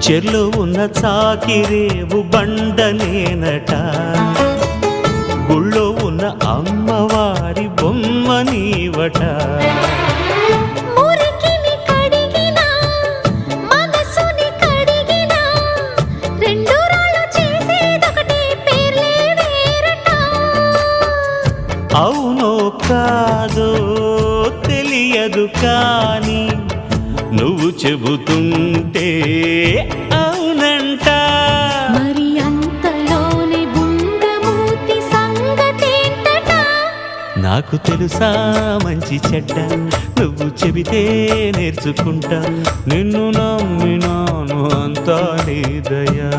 చెర్లో ఉన్న చాకిరేవు బండనేనట, గుళ్ళో ఉన్న అమ్మవారి బొమ్మ నీవట. మురికిని కడిగినా మనసుని కడిగినా రెండు రాళ్ళు చేసేదొకటే పేర్లే వేరట. అవునో కాదో తెలియదు కానీ నువ్వు చెబుతుంటే అవునంట. మరి అంతలోనే బుంగమూతి సంగతేంటట. నాకు తెలుసా మంచి చెడ్డ, నువ్వు చెబితే నేర్చుకుంటా. నిన్ను నమ్మినాను అంతా నీ దయా.